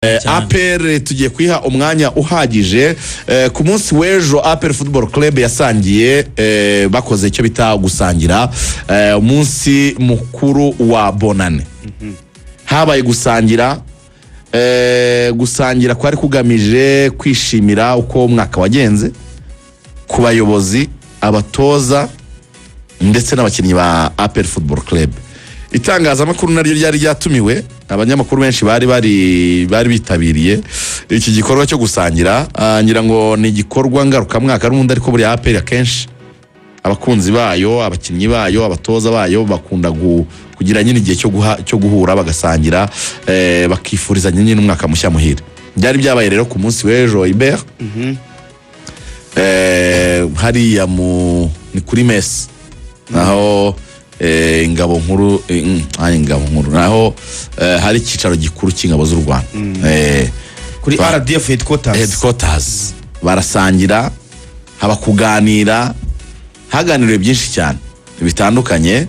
APR tugiye kwiha umwanya uhagije ku munsi w'ejo. APR Football Club yasangiye bakoze icyo bita gusangira umunsi mukuru wa bonane. Habaye gusangira kwari kugamije kwishimira uko umwaka wagenze ku bayobozi, abatoza ndetse n'abakinnyi ba APR Football Club. Itangazamakuru naryo ryari ryatumiwe, abanyamakuru benshi bari bitabiriye iki gikorwa cyo gusangira. Ngira ngo ni igikorwa ngaruka mwaka n'undi, ariko buri APR akenshi abakunzi bayo, abakinnyi bayo, abatoza bayo bakunda kugira nyine igihe cyo guhura bagasangira, bakifurizanya nyine umwaka mushya muhire. Byari byabaye rero ku munsi w'ejo Iber hariya ni kuri Mess, naho ingabo nkuru naho hari ikicaro gikuru cy'ingabo z'u Rwanda kuri RDF headquarters. Barasangira, haba kuganira, haganiriwe byinshi cyane bitandukanye.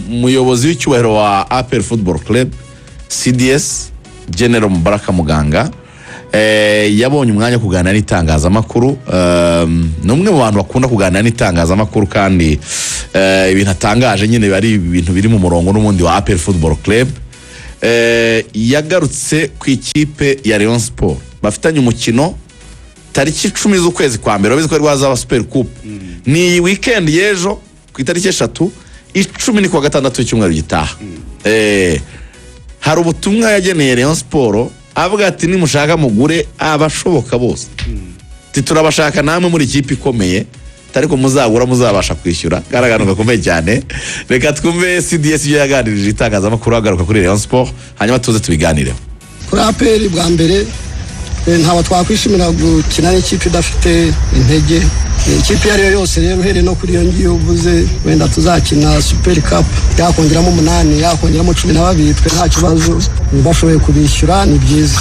Umuyobozi w'icyubahiro wa APR Football Club CDS General Mubaraka Muganga yabonye umwanya wo kuganira n'itangazamakuru. Ni umwe mu bantu bakunda kuganira n'itangazamakuru, kandi ibintu atangaje nyine bari ibintu biri mu murongo n'umundi wa APR Football Club. Yagarutse ku ikipe ya Rayon Sport, bafitanye umukino tariki 10 z'ukwezi kwa mbere, biziko rwazaba Super Coupe. Ni weekend yejo ku itariki 3, 10 ni ku gatandatu cy'umweru gitaha. Hari ubutumwa yageneye Rayon Sport avuga ati nimushaka mugure abashoboka bose, turabashaka namwe muri ikipe ikomeye, ariko muzagura muzabasha kwishyura. Garagano gakomeye cyane. Reka twumve CDS ibyo yaganirije itangazamakuru agaruka kuri Rayon Sport, hanyuma tuze tubiganireho. Kuri APR bwa mbere ntawe twakwishimira gukina n'ikipe idafite intege. Ikipe yari yose rero uhereye no kuri iyo ngiyo uvuze wenda tuzakina Super Cup, yakongeramo 8, yakongeramo 12, twe nta kibazo, bashoboye kubishyura ni byiza.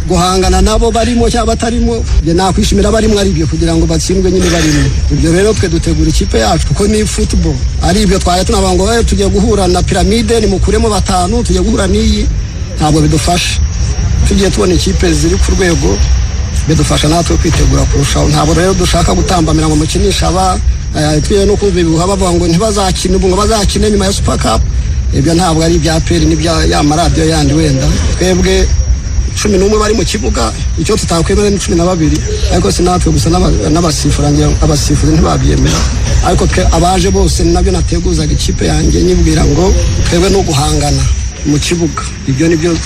Guhangana nabo barimo cyangwa batarimo, je nakwishimira barimo ari byo kugira ngo batsindwe nyine barimo. Ibyo rero twe dutegura ikipe yacu kuko ni football, ari ibyo twaye tunabango tugiye guhura na Pyramide ni mukuremo 5, tugiye guhura n'iyi, ntabwo bidufasha. Tugiye tubona ikipe ziri ku rwego bidufasha natwe kwitegura kurushaho. Ntabwo rero dushaka gutambamira ngo mukinisha twiye no kubibuha bavuga ngo ntibazakine, ngo bazakine nyuma ya Super Cup. Ibyo ntabwo ari ibya APR, ni bya ya maradiyo yandi. Wenda twebwe 11 bari mu kibuga, icyo tutakwemera ni 12, ariko sinatwe gusa n'abasifura, ngira abasifuzi ntibabyemera. Ariko twe abaje bose nabyo nateguzaga ikipe yanjye nyibwira ngo twebwe no guhangana mu kibuga, ibyo nibyo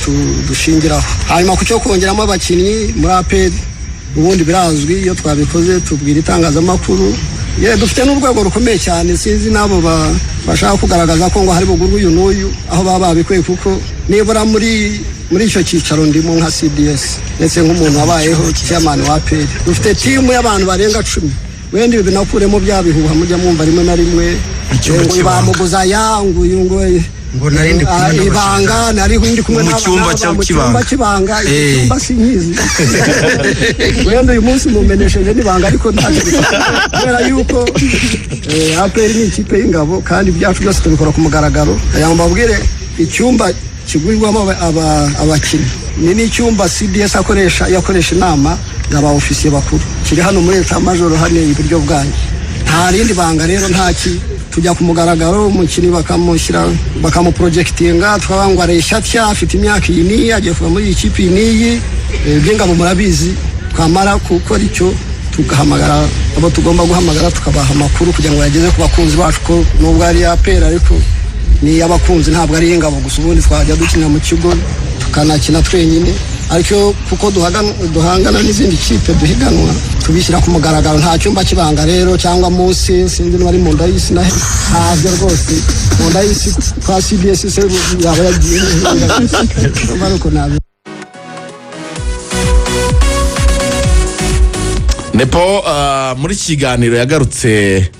dushingiraho. Hanyuma ku cyo kongeramo abakinnyi muri APR, ubundi birazwi, iyo twabikoze tubwira itangazamakuru. Dufite n'urwego rukomeye cyane, sinzi nabo bashaka kugaragaza ko ngo hari bugurwa uyu n'uyu, aho baba babikwiye, kuko nibura muri icyo cyicaro ndimo nka CDS ndetse nk'umuntu wabayeho chairman wa APR. Dufite timu y'abantu barenga 10. Wenda ibi nakuremo byabihuha mujya mwumva rimwe na rimwe ngo bamuguza yangu ngo narindi kumwe ibanga, nari ndi kumwe mu cyumba cy'ibanga, icyumba sinyizi. Wenda uyu munsi mumenesheje n'ibanga, ariko kubera yuko APR ni ikipe y'ingabo kandi ibyacu byose tubikora ku mugaragaro. Yanga mbabwire icyumba kigurirwamo abakinnyi ni n'icyumba CDS yakoresha inama y'aba ofisiye bakuru, kiri hano muri Leta Majoro hano iburyo bwanyu. Nta rindi banga rero, ntaki tujya ku mugaragaro, umukinnyi bakamuprojectinga, twabangwa aresha atya, afite imyaka iyi n'iyi, agiye kuva muri ikipe n'iyi. By'ingabo murabizi, twamara gukora icyo tugahamagara abo tugomba guhamagara, tukabaha amakuru kugira ngo yageze ku bakunzi bacu, ko nubwo ari APR ariko ni y'abakunzi, ntabwo ari ingabo gusa. Ubundi twajya dukina mu kigo tukanakina twenyine, ariko kuko duhangana n'izindi kipe duhiganwa, tubishyira ku mugaragaro. Nta cyumba kibanga rero cyangwa munsi, sinzi n'abari mu nda y'isi nahe, ntabyo rwose. Mu nda y'isi kwa CBS se yaba yagiye n'uko nabi. Nepo muri kiganiro yagarutse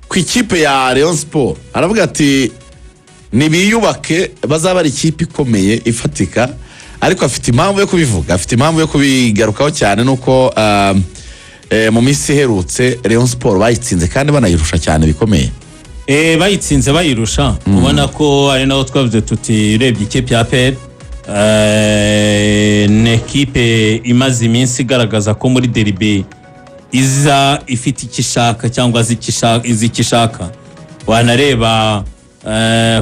ku ikipe ya Rayon Sport, aravuga ati nibiyubake, bazaba ari ikipe ikomeye ifatika, ariko afite impamvu yo kubivuga, afite impamvu yo kubigarukaho cyane, nuko mu minsi iherutse Rayon Sport bayitsinze kandi banayirusha cyane bikomeye. bayitsinze bayirusha ubona ko ari naho twavuze tuti urebye ikipe ya PL ni ekipe imaze iminsi igaragaza ko muri derby iza ifite ikishaka cyangwa izi ikishaka wanareba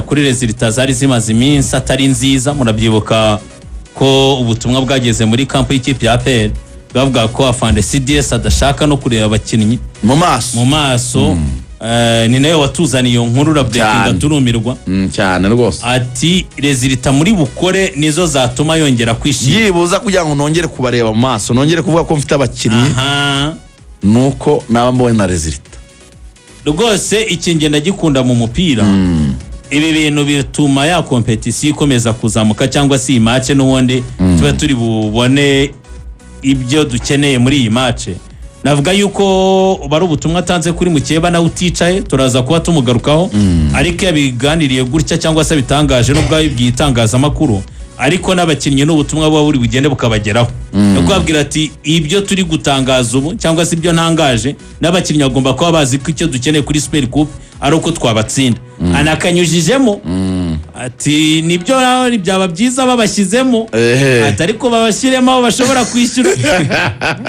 kuri resultats zari zimaze iminsi atari nziza murabyibuka ko ubutumwa bwageze muri kampo y'ikipe ya PL bavuga ko afande CDS adashaka no kureba abakinnyi mu maso ni nayo watuzaniye iyo nkuru urabyekinga turumirwa cyane rwose ati resultat muri bukore nizo zatuma yongera kwishima yibuza kugira ngo nongere kubareba mu maso nongere kuvuga ko mfite abakinnyi nuko naba mbonye na resultat rwose iki ngenda gikunda mu mupira ibi bintu bituma ya competition ikomeza kuzamuka cyangwa si match n'ubundi tuba turi bubone ibyo dukeneye muri iyi match navuga yuko bari ubutumwa atanze kuri Mukeba na uticaye turaza kuba tumugarukaho ariko yabiganiriye gutya cyangwa se bitangaje no bwayo byitangazamakuru ariko n'abakinnyi n'ubutumwa bwa buri bugende bukabageraho no kubabwira ati ibyo turi gutangaza ubu cyangwa se ibyo ntangaje n'abakinnyi bagomba kuba bazi ko icyo dukeneye kuri Super Cup ari uko twabatsinda anakanyujijemo ati nibyo byaba byiza babashyizemo ati ariko babashyiremo aho bashobora kwishyura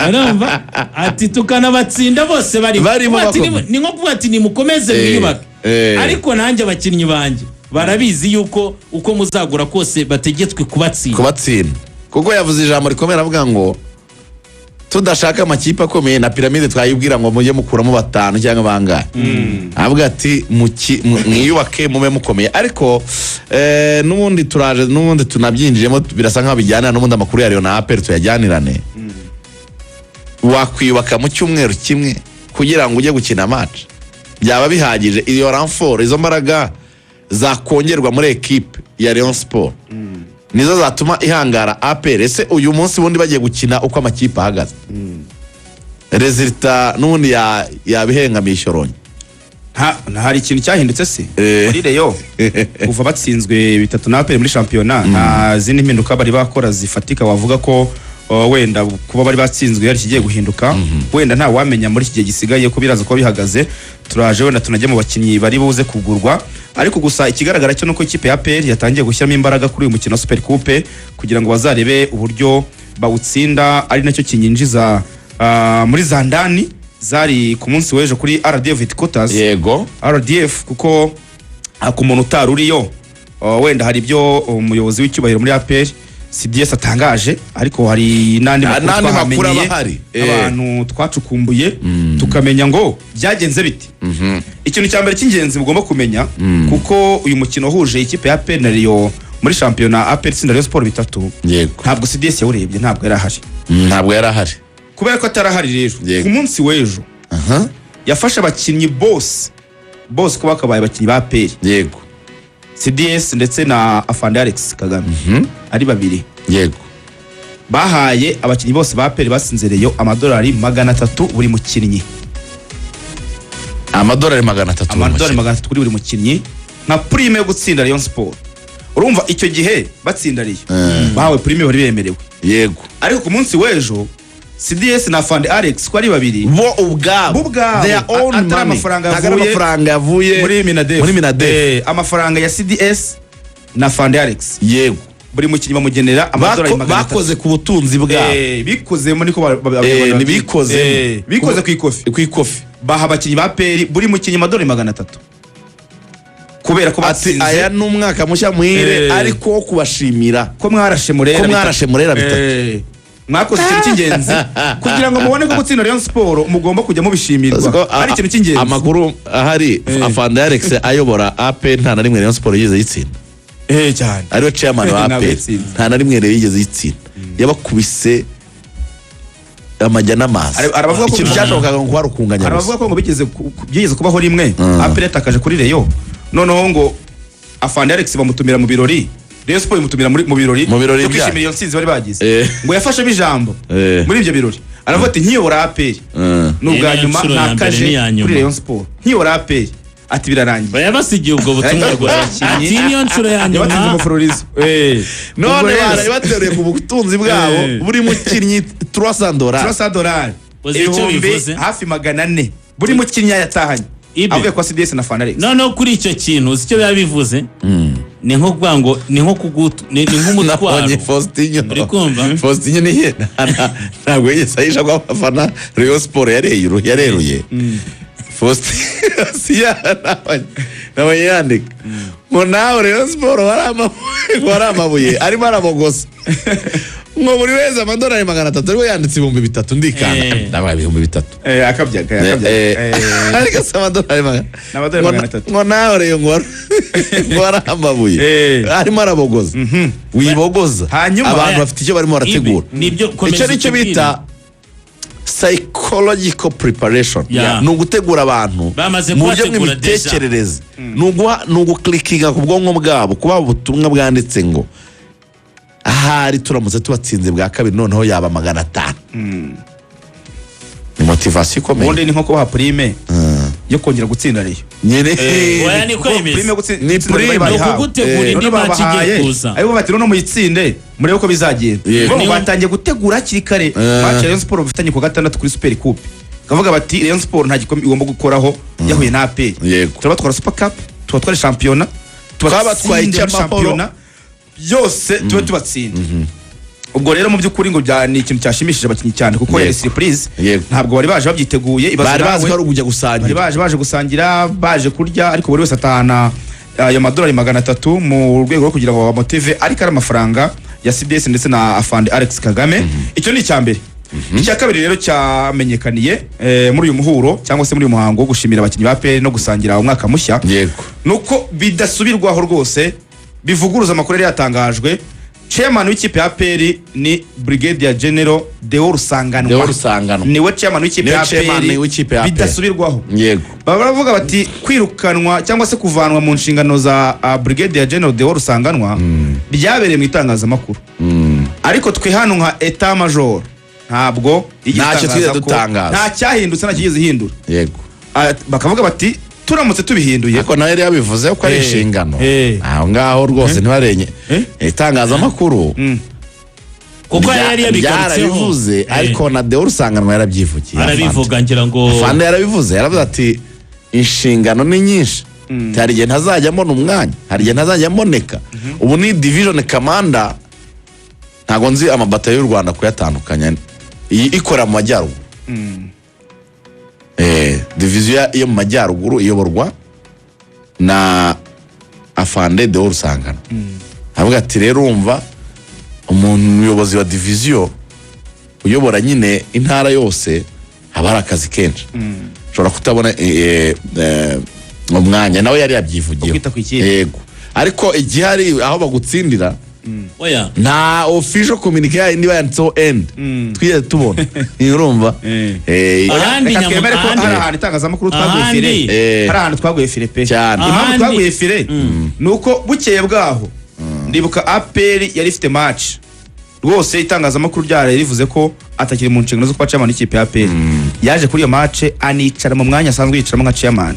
urumva ati tukanabatsinda bose barimo ni nko kuvuga ati nimukomeze mwiyubake ariko nanjye abakinnyi banjye barabizi yuko uko muzagura kose bategetswe kubatsinda kuko yavuze ijambo rikomeye avuga ngo tudashaka amakipe akomeye na piramide twayibwira ngo mujye mukuramo 5 cyangwa bangahe avuga ati mwiyubake mube mukomeye ariko n'ubundi turaje n'ubundi tunabyinjiyemo birasa nkaho bijyana n'ubundi amakuru ya Rayon na APR tuyajyanirane wakwiyubaka mu cyumweru kimwe kugira ngo ujye gukina match byaba bihagije iyo renfort izo mbaraga zakongerwa muri equipe ya Rayon Sport nizo zatuma ihangara APR ese uyu munsi bundi bagiye gukina uko amakipe ahagaze resultat nubundi yabihengamisha ronye hari ikintu cyahindutse se muri Rayon kuva batsinzwe 3 na APR muri championnat nta zindi mpinduka bari bakora zifatika wavuga ko wenda kuba bari batsinzwe yari kigiye guhinduka wenda nta wamenya muri iki gihe gisigaye ko biraza ko bihagaze turaje wenda tunajya mu bakinnyi bari buze kugurwa ariko gusa ikigaragara cyo nuko ikipe ya PL yatangiye gushyiramo imbaraga kuri uyu mukino Super Coupe kugira ngo bazarebe uburyo bawutsinda ari nacyo kinyinjiza muri zandani zari ku munsi w'ejo kuri RDF headquarters yego RDF kuko ku muntu utaruriyo wenda hari ibyo umuyobozi w'icyubahiro muri APR CDS atangaje ariko hari nandi makuru abahari abantu twacukumbuye tukamenya ngo byagenze biti ikintu cyambere cy'ingenzi mugomba kumenya kuko uyu mukino huje ikipe ya APR na Rayon muri championnat APR tsinda Rayon Sport 3 ntabwo CDS yawurebye ntabwo yari ahari kubera ko atarahari rero ku munsi w'ejo yafasha abakinnyi bose ko bakabaye abakinnyi ba APR yego CDS ndetse na Afande Alex Kagame ari babiri yego bahaye abakinnyi bose ba APR basinzereyo amadolari 300 buri mukinnyi amadolari 300 kuri buri mukinnyi nka prime yo gutsinda Rayon Sport urumva icyo gihe batsindariye bahawe prime bari bemerewe yego ariko ku munsi w'ejo CDS na Afande Alex ko ari babiri bo ubwabo their own money amafaranga yavuye muri Minadef amafaranga ya CDS na Afande Alex yego buri mukinnyi bamugenera amadolari 300 bakoze ku butunzi bwabo bikoze muri ko bikoze ku ikofi baha abakinnyi ba PL buri mukinnyi amadolari 300 kubera ko batsinze aya n'umwaka mushya muhire ariko kubashimira ko mwarashe murera bitatu mwakoze ikintu cy'ingenzi kugira ngo mubone ko gutsinda Rayon Sport mugomba kujya mubishimirwa ari ikintu cy'ingenzi amakuru ahari Afande Alex ayobora APR nta na rimwe Rayon Sport yigeze yitsinda cyane ariwe chairman wa APR nta na rimwe yigeze yitsinda yabakubise amajya n'amazi arabavuga ko byashobokaga ngo harukunganya arabavuga ko ngo bigeze kubaho rimwe APR yatakaje kuri Rayon noneho ngo Afande Alex bamutumira mu birori Rayon Sport imutumira mu birori yo kwishimira iyo nsinzi bari bagize ngo yafashe bijambo muri ibyo birori aravuga ati nkiyobora APR n'ubwa nyuma nakaje kuri Rayon Sport nkiyobora APR ati birarangiye bayabasigiye ubwo butumwa bw'abakinnyi ati niyo nshuro ya nyuma none bari bateruye ku butunzi bwabo buri mukinnyi $300 ibihumbi hafi 400 buri mukinnyi yatahanye avuye kwa CDS na Fanalex no kuri icyo kintu uzi icyo biba bivuze ni nko kuvuga ngo ni nko kugutu ni nk'umutwaro uri kumva Faustinho ni ntabwo yigeze ayisha kwa abafana Rayon Sport yareruye Faustinho nawe yandika ngo nawe Rayon Sport wari amabuye arimo arabogosa ngo buri wese amadolari 300 ariwe yanditse 3,000 ndikana ndabaye 3,000 akabyaga ariko se amadolari 300 ngo nawe rero ngo wari amabuye arimo arabogoza wibogoza abantu bafite icyo barimo barategura icyo nicyo bita psychological preparation ni ugutegura abantu mu buryo bw'imitekerereze ni uguklikinga ku bwonko bwabo kuba ubutumwa bwanditse ngo ahari turamutse tubatsinze bwa kabiri noneho yaba 500 ni motivation ikomeye ubundi ni nko kubaha prime yo kongera gutsinda Rayon nyene oya ni kwemeza ni prime gutegura indi match igiye kuza ayo bati no muyitsinde murebe ko bizagenda ngo batangiye gutegura hakiri kare match Rayon Sport bafitanye ku gatandatu kuri Super Coupe kavuga bati Rayon Sport nta gikombe igomba gukoraho yahuye na AP turabatwara Super Cup tubatwara championnat tubatwaye championnat yose tubatsinda ubwo rero mu by'ukuri ngo ni ikintu cyashimishije abakinnyi cyane kuko yari surprise ntabwo bari baje babyiteguye bari bazi ko ari ukujya gusangira bari baje gusangira baje kurya ariko buri wese atahana ayo madolari 300 mu rwego rwo kugira ngo bamotive ariko ari amafaranga ya CDS ndetse na Afande Alex Kagame icyo ni icyambere icya kabiri rero cyamenyekaniye muri uyu muhuro cyangwa se muri uyu muhango wo gushimira abakinnyi ba PL no gusangira umwaka mushya nuko bidasubirwaho rwose bivuguruza amakuru yari yatangajwe chairman w'ikipe ya PL ni Brigadier General Deo Rusanganwa niwe chairman w'ikipe ya PL bidasubirwaho baravuga bati kwirukanwa cyangwa se kuvanwa mu nshingano za Brigadier General Deo Rusanganwa byabereye mu itangazamakuru ariko twe hano nka Etat Major ntabwo nta cyahindutse nta kigeze hindura bakavuga bati turamutse tubihinduye ariko nawe yabivuze ko ari inshingano aho ngaho rwose ntibarenye itangazamakuru kuko yari yabivuze ariko na Deo Rusanganwa yarabyivugiye arabivuga ngira ngo Fande yarabivuze ati inshingano ni nyinshi hari igihe ntazajyamo n'umwanya hari igihe ntazajyamo neka ubu ni division commander ntago nzi amabatayo y'u Rwanda kuyatandukanya ikora mu majyaruguru division yo mu majyaruguru iyoborwa na Afande Deo Rusanganwa avuga ati rero umva umuyobozi wa division uyobora nyine intara yose haba hari akazi kenshi ushobora kutabona umwanya nawe yari yabyivugiye yego ariko igihari aho bagutsindira oya nta official communique ya indi bayanditseho end twiye tubona urumva ahandi nyamara ko hari ahantu itangazamakuru twaguye fire hari ahantu twaguye fire pe impamvu twaguye fire nuko bukeye bwaho ndibuka APR yari ifite match rwose itangazamakuru ryari rivuze ko atakiri mu nshingano zo kwa chairman w'ikipe ya APR yaje kuri iyo match anicara mu mwanya asanzwe yicaramo nka chairman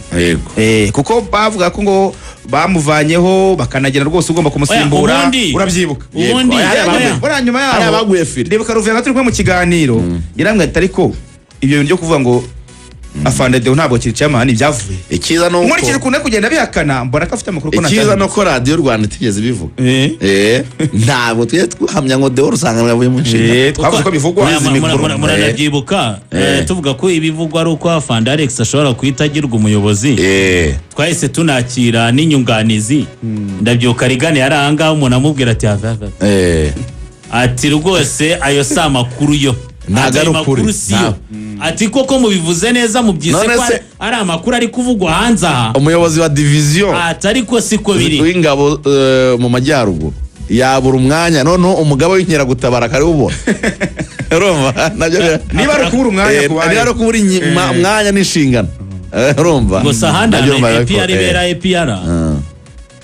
kuko bavuga ko ngo bamuvanyeho bakanagera rwose ugomba kumusimbura urabyibuka ubundi nyuma yaho baguye fire ndibuka Ruvenga turi mu kiganiro yaramwe ariko ibyo bintu byo kuvuga ngo Afande Deo ntabwo kiri chairman byavuye ikiza no muri kiri kunde kugenda bihakana mbona ko afite amakuru ko natanga ikiza no ko radio Rwanda tigeze bivuga ntabwo twe twahamya ngo Deo Rusanganwa yavuye mu nshinga twavuze ko bivugwa muranabyibuka tuvuga ko ibivugwa ari uko Afande Alex ashobora kwitagirwa umuyobozi twahise tunakira n'inyunganizi ndabyuka rigane yaranga umuntu amubwira ati ati rwose ayo si amakuru yo ntago ari ukuri ati koko mubivuze neza mubyise ko ari amakuru ari kuvugwa hanze aha umuyobozi wa division atari ko siko biri w'ingabo mu majyaruguru yabura umwanya noneho umugabo w'inkeragutabara kari ubona urumva nabyo niba ari kubura umwanya niba ari kubura umwanya n'inshingano urumva gusa handi APR bera APR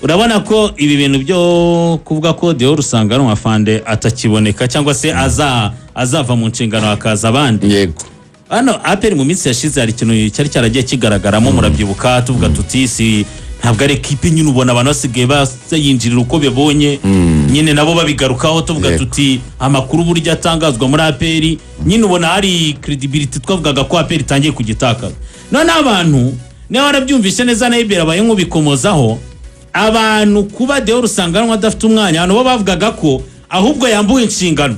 urabona ko ibi bintu byo kuvuga ko Deo Rusanganwa Afande atakiboneka cyangwa se azava mu nshingano akaza abandi yego hano APR mu minsi yashize hari ikintu cyari cyaragiye kigaragaramo murabyibuka tuvuga tutisi ntabwo ari equipe nyine ubona abantu basigaye bayinjirira uko bebonye nyine nabo babigarukaho tuvuga tuti amakuru burya atangazwa muri APR nyine ubona hari credibility twavugaga ko APR itangiye kugitakaza none abantu niba warabyumvise neza na Ibera abaye nk'ubikomozaho abantu kuba Deo Rusanganwa adafite umwanya abantu bo bavugaga ko ahubwo yambuye inshingano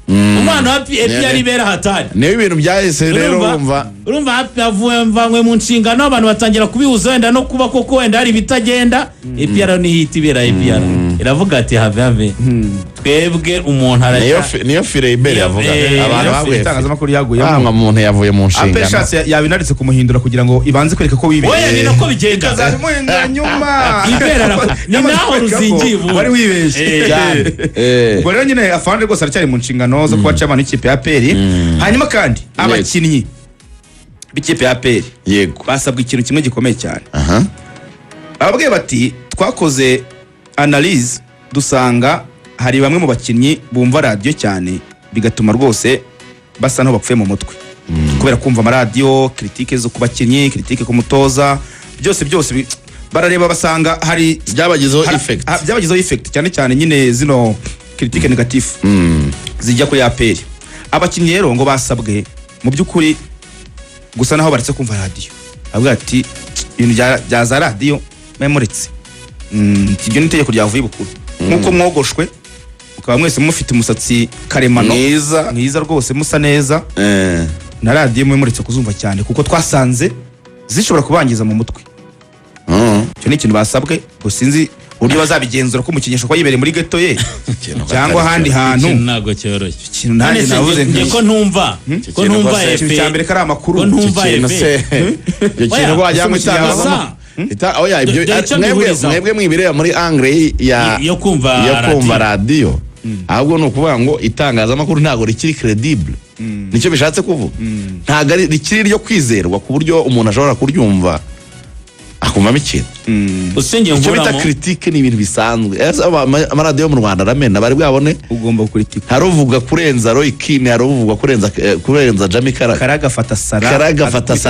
umwana wa FPR Ibera hatari niyo ibintu byahise rero urumva yavuye mvangwe mu nshingano abantu batangira kubihuza wenda no kuba koko wenda hari bitagenda FPR ni hiti Ibera FPR iravuga ati have twebwe umuntu niyo fire Ibera yavuga abantu bavuye itangazamakuru yaguye umuntu yavuye mu nshingano apeshatse yabinaritse kumuhindura kugira ngo ibanze kwereka ko wibeye oya ni nako bigenda kazamuhindura nyuma Ibera ni naho ruzingiye wari wibeshye ubwo rero nyine afande rwose aracyari mu nshingano zo kuba chairman w'ikipe ya APR hanyuma kandi abakinnyi b'ikipe ya APR yego basabwe ikintu kimwe gikomeye cyane ababwiye bati twakoze analyse dusanga hari bamwe mu bakinnyi bumva radio cyane bigatuma rwose basa naho bapfuye mu mutwe kubera kumva amaradiyo critique zo kubakinnyi critique ku mutoza byose barareba basanga hari byabagizeho effect cyane cyane nyine zino critique negative zijya kuri APR abakinnyi rero ngo basabwe mu by'ukuri gusa naho baretse kumva radio avuga ati ibintu bya za radio memoretse kijyo n'itegeko ryavuye bukuru nkuko mwogoshwe ukaba mwese mufite umusatsi karemano mwiza rwose musa neza na radio memoretse kuzumva cyane kuko twasanze zishobora kubangiza mu mutwe cyo ni ikintu basabwe gusinzi uburyo bazabigenzura ko umukinyesho kwa yibereye muri ghetto ye cyangwa handi hantu ntago cyoroshye ikintu nanjye navuze ko ntumva ikintu cyambere kari amakuru ikintu wajya mu cyangwa oya ibyo mwebwe mwibireba muri angle yo kumva radio ahubwo no kuvuga ngo itangazamakuru ntago rikiri credible nicyo bishatse kuvuga ntago rikiri ryo kwizerwa ku buryo umuntu ashobora kuryumva akumvamo ikintu usengeye ngoramo icyo bita critique ni ibintu bisanzwe amaradiyo mu Rwanda aramena bari bwabone ugomba gucritique haruvuga kurenza Roy Keane haruvuga kurenza Jamie Karagafata Sara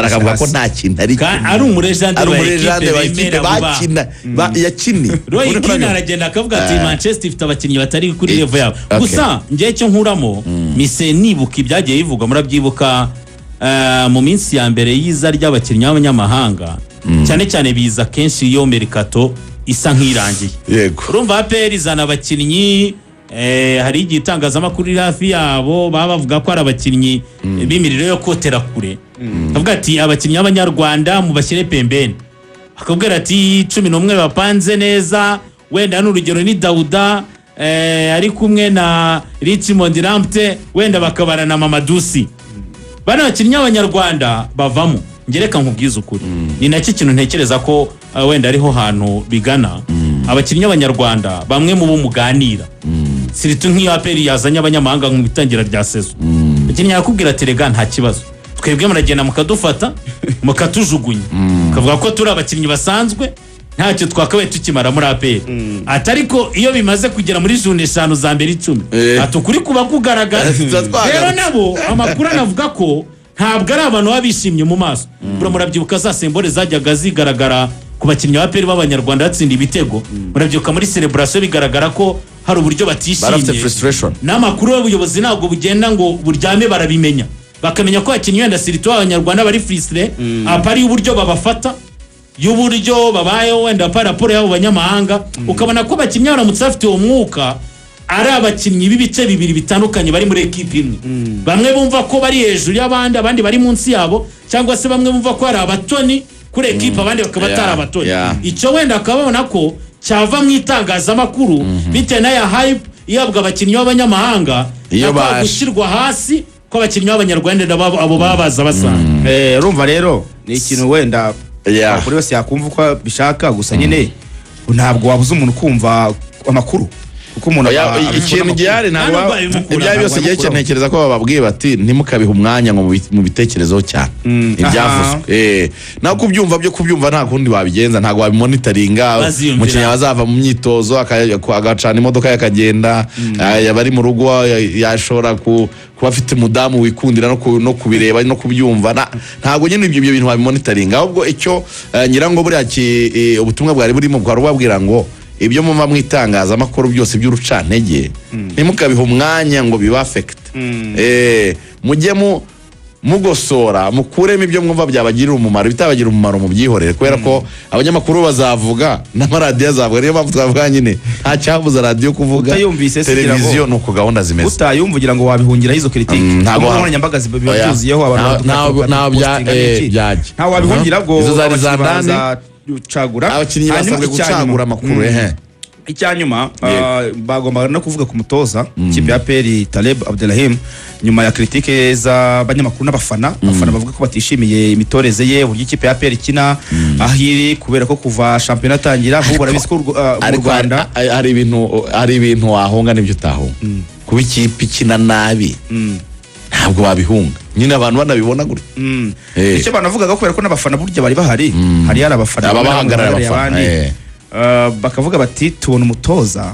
akavuga ko nta kintu ari umurejande wa equipe bakina yakini Roy Keane aragenda akavuga ati Manchester ifite abakinnyi batari kuri level yabo gusa ngiye cyo nkuramo mise nibuka ibyagiye bivuga murabyibuka mu minsi ya mbere yiza ry'abakinnyi b'abanyamahanga cyane cyane biza kenshi iyo merikato isa nk'irangiye yego urumva APR izana abakinnyi hari igitangazamakuru hafi yabo baba bavuga ko ari abakinnyi b'imiriro yo kotera kure avuga ati abakinnyi b'abanyarwanda mu bashyire pembeni akabwira ati 11 bapanze neza wenda n'urugero ni Dauda ari kumwe na Richmond Lamptey wenda bakabara na Mamadusi bana abakinnyi b'abanyarwanda bavamo ngereka nkubwiza ukuri ni nacyo kintu ntekereza ko wenda ariho hantu bigana abakinnyi b'abanyarwanda bamwe mu bo muganira siritu nk'iyo APR yazanye abanyamahanga mu bitangira rya sezo abakinnyi yakubwira ati rega nta kibazo twebwe muragenda mukadufata mukatujugunya kavuga ko turi abakinnyi basanzwe ntacyo twakabaye tukimara muri APR atariko iyo bimaze kugera muri june 5 za mbere 10 atukuri kuba kugaragara rero nabo amakuru anavuga ko ntabwo ari abantu babishimye mu maso bro murabyibuka za sembole zajyaga zigaragara ku bakinnyi ba APR b'abanyarwanda batsinda ibitego murabyibuka muri celebration bigaragara ko hari uburyo batishimye n'amakuru y'ubuyobozi ntabwo bugenda ngo buryame barabimenya bakamenya ko abakinnyi wenda sirito abanyarwanda bari freestyle apari uburyo babafata y'uburyo babayeho wenda pa raporo y'abo banyamahanga ukabona ko abakinnyi baramutse bafite uwo mwuka ari abakinnyi b'ibice bibiri bitandukanye bari muri equipe imwe bamwe bumva ko bari hejuru y'abandi abandi bari munsi yabo cyangwa se bamwe bumva ko ari abatoni kuri equipe abandi bakaba atari abatoni icyo wenda akabona ko cyava mu itangazamakuru bitewe na ya hype iyabwa abakinnyi b'abanyamahanga bakaba gushyirwa hasi ko abakinnyi b'abanyarwanda abo babaza basanga urumva rero ni ikintu wenda buri wese yakumva uko bishaka gusa nyine ntabwo wabuze umuntu kumva amakuru kuko umuntu ikintu gihari ntabwo ibyaye byose gihe cyenekereza ko bababwiye bati ntimukabiha umwanya ngo mu bitekerezo cyane ibyavuzwe naho kubyumva nta kundi wabigenza ntabwo wabimonitoringa umukinnyi bazava mu myitozo agacana imodoka yakagenda yabari mu rugo yashobora kuba afite umudamu wikundira no kubireba no kubyumva ntabwo nyine ibyo bintu wabimonitoringa ahubwo icyo nyirango buriya ubutumwa bwari burimo bwari bubabwira ngo ibyo muva mu itangazamakuru byose by'urucantege ntimukabiha umwanya ngo biba affect mujye mugosora mukuremo ibyo mwumva byabagirira umumaro bitabagira umumaro mu byihorere kubera ko abanyamakuru bazavuga n'amaradiyo azavuga niyo mpamvu twavuga nyine nta cyabuza radiyo kuvuga televiziyo nuko gahunda zimeze utayumvugira ngo wabihungira izo critique ntabwo nkoranyambaga bibabyuziyeho abantu nta wabihungira ngo izo zari za ndani gucagura abakinnyi basabwe gucagura amakuru icyanyuma bagomba no kuvuga ku mutoza ikipe ya Peri Taleb Abdelrahim nyuma ya critique z'abanyamakuru n'abafana abafana bavuga ko batishimiye imitoreze ye uburyo ikipe ya Peri ikina ahiri kubera ko kuva championnat atangira ubu barabise ko mu Rwanda hari ibintu wahonga n'ibyo utahonga kuba ikipe ikina nabi ntabwo babihunga nyine abantu banabibona gutya icyo banavugaga kubera ko n'abafana burya bari bahari hari abafana babahagarara abafana bakavuga bati tubona umutoza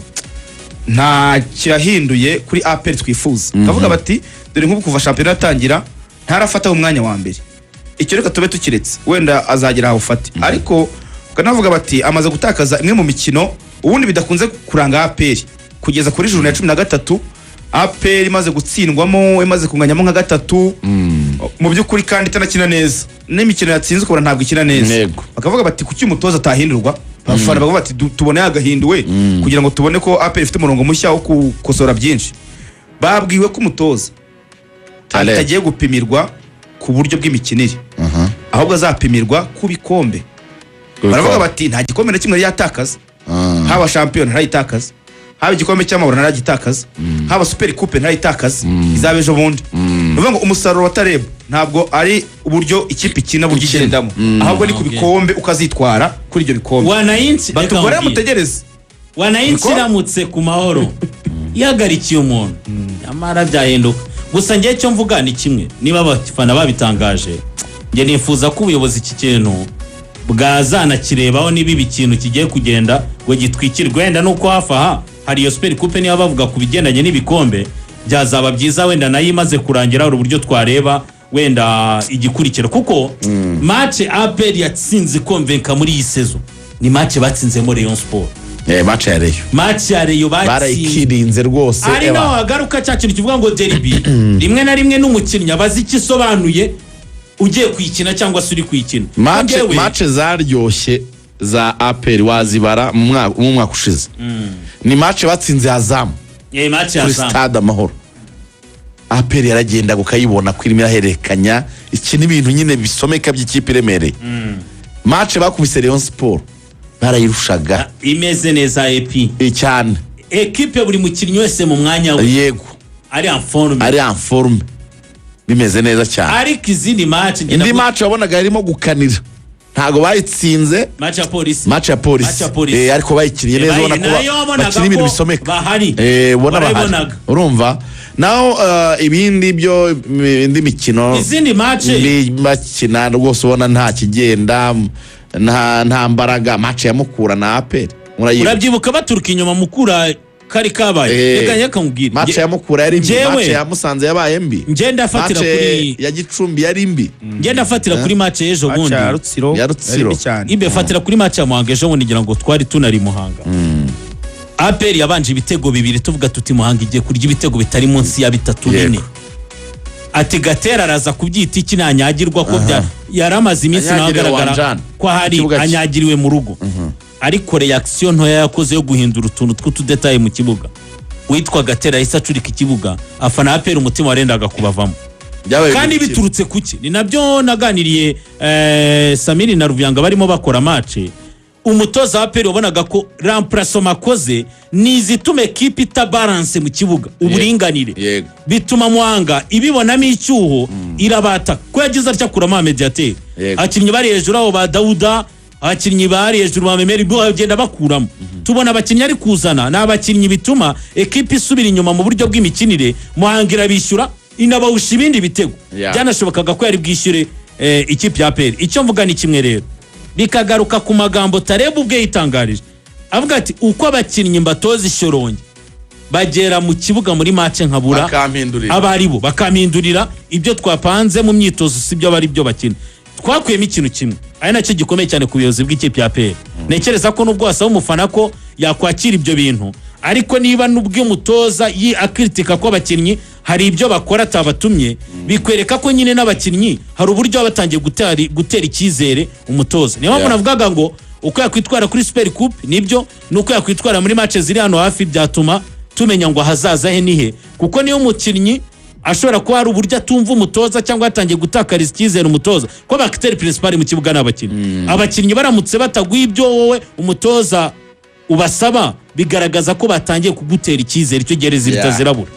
nta kirahinduye kuri APR twifuza bakavuga bati dore nk'ubu kuva championnat atangira ntarafata umwanya wa mbere icyo reka tube tukiretse wenda azagera aho ufate ariko ukanavuga bati amaze gutakaza imwe mu mikino ubundi bidakunze kuranga APR kugeza kuri juru ya 13 APR imaze gutsindwamo imaze kunganyamo nka gatatu mu by'ukuri kandi itanakina neza n'imikino yatsinze ukabona ntabwo ikina neza bakavuga bati kuki umutoza atahindurwa abafana bavuga bati tubone yagahinduwe kugira ngo tubone ko APR ifite umurongo mushya wo gukosora byinshi babwiwe ko umutoza atagiye gupimirwa ku buryo bw'imikinire ahubwo azapimirwa ku bikombe baravuga bati nta gikombe na kimwe yatakaza haba champion ntarayitakaza haba igikombe cy'amahoro ntaragitakaza haba super coupe ntarayitakaza izabe ejo bundi nuvuga ngo umusaruro wa Taleb ntabwo ari uburyo ikipe ikina buryo igendamo ahubwo ni ku bikombe ukazitwara kuri ibyo bikombe wanayinsi batugora mutegereze wanayinsi iramutse ku mahoro yagarikiye umuntu amara byahinduka gusa ngiye cyo mvuga ni kimwe niba abafana babitangaje nge nifuza ko ubuyobozi iki kintu bwazanakirebaho niba ikintu kigiye kugenda ngo gitwikirwe wenda nuko hafi aha hari iyo super coupe niba bavuga ku bigendanye n'ibikombe byazaba byiza wenda nayo imaze kurangira uburyo twareba wenda igikurikira kuko match APR yatsinze konvenka muri iyi sezo ni match batsinzemo Rayon Sport match ya Rayon barayikirinze rwose ari naho agaruka cyakintu kivuga ngo derby rimwe na rimwe n'umukinnyi abazi ikisobanuye ugiye kuyikina cyangwa se uri kuyikina match zaryoshye za APR wazibara mu mwaka ushize ni match batsinze Azam match ya Azam Stade Amahoro APR yaragenda gukayibona kwirimo iraherekanya iki n'ibintu nyine bisomeka by'ikipe iremereye match bakubise Rayon Sport barayirushaga imeze neza cyane equipe buri mukinnyi wese mu mwanya we yego ari en forme bimeze neza cyane ariko izindi match indi match wabonaga yarimo gukanira ntago bayitsinze match ya polisi ariko bayikiriye neza ubona ko bakina ibintu bisomeka bahari ubona urumva naho ibindi byo indi mikino izindi match bakina rwose ubona nta kigenda nta mbaraga match ya Mukura na APR urabyibuka baturuka inyuma Mukura kari kabaye reka nyakamubwira match ya Mukura yari mbi match ya Musanze yabaye mbi ngenda afatira kuri ya Gicumbi yari mbi ngenda afatira kuri match ejo bundi ya Rutsiro ibe fatira kuri match ya Muhanga ejo bundi ngira ngo twari tunari Muhanga APR yabanje ibitego bibiri tuvuga tuti Muhanga igiye kurya ibitego bitari munsi ya 3-4 ati Gatera araza kubyita iki nanyagirwa ko yaramaze iminsi nagaragara ko hari anyagiriwe mu rugo ariko reaction ntoya yakoze yo guhindura utuntu tw'utudetaye mu kibuga witwa Gatera yahise acurika ikibuga afana APR umutima warendaga kubavamo kandi biturutse kuki ni nabyo naganiriye Samiri na Ruvyanga barimo bakora match umutoza wa APR wabonaga ko remplacement akoze nizitume equipe itabalance mu kibuga uburinganire bituma Muhanga ibibonamo icyuho irabata ko yagize atya kurama mediateur akinnyi bari hejuru aho ba Dauda abakinnyi bari hejuru ba Memeri bo bagenda bakuramo tubona abakinnyi ari kuzana n'abakinnyi bituma equipe isubira inyuma mu buryo bw'imikinire Muhanga irabishyura inabawusha ibindi bitego byanashobokaga ko yari bwishyure ikipe ya APR icyo mvuga ni kimwe rero bikagaruka ku magambo Taleb ubwe yitangarije avuga ati uko abakinnyi mbatoza ishoronge bagera mu kibuga muri match nkabura abaribo bakampindurira ibyo twapanze mu myitozo sibyo bari byo bakina twakuyemo ikintu kimwe ari nacyo gikomeye cyane ku buyobozi bw'ikipe ya APR nekereza ko nubwo wasaba umufana ko yakwakira ibyo bintu ariko niba nubwo umutoza akritika ko abakinnyi hari ibyo bakora atabatumye bikwereka ko nyine n'abakinnyi hari uburyo batangiye gutera icyizere umutoza. Niyo mpamvu navugaga ngo uko yakwitwara kuri Super Coupe nibyo nuko yakwitwara muri match ziri hano hafi byatuma tumenya ngo hazaza he nihe, kuko niyo umukinnyi ashobora kuba hari uburyo atumva umutoza cyangwa yatangiye gutakariza icyizere umutoza ko bakiteri principal mu kibuga n'abakinnyi. Abakinnyi baramutse bataguye ibyo wowe umutoza ubasaba bigaragaza ko batangiye kugutera icyizere, icyo gereza bitazirabura.